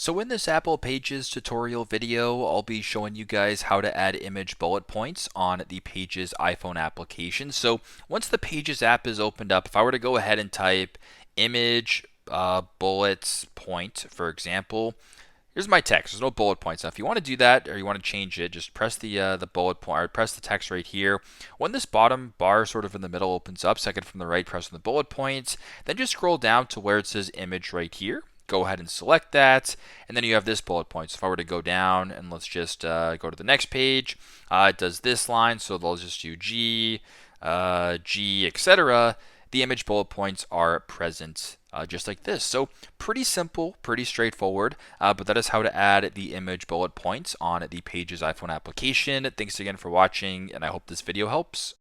So in this Apple Pages tutorial video, I'll be showing you guys how to add image bullet points on the Pages iPhone application. So once the Pages app is opened up, if I were to go ahead and type image bullets point, for example, here's my text. There's no bullet points. Now, if you want to do that or you want to change it, just press the bullet point or press the text right here. When this bottom bar sort of in the middle opens up, second from the right, press on the bullet points. Then just scroll down to where it says image right here. Go ahead and select that, and then you have this bullet point. So if I were to go down and let's just go to the next page, it does this line. So they'll just do G, G, etc. The image bullet points are present just like this. So pretty simple, pretty straightforward, but that is how to add the image bullet points on the Pages iPhone application. Thanks again for watching, and I hope this video helps.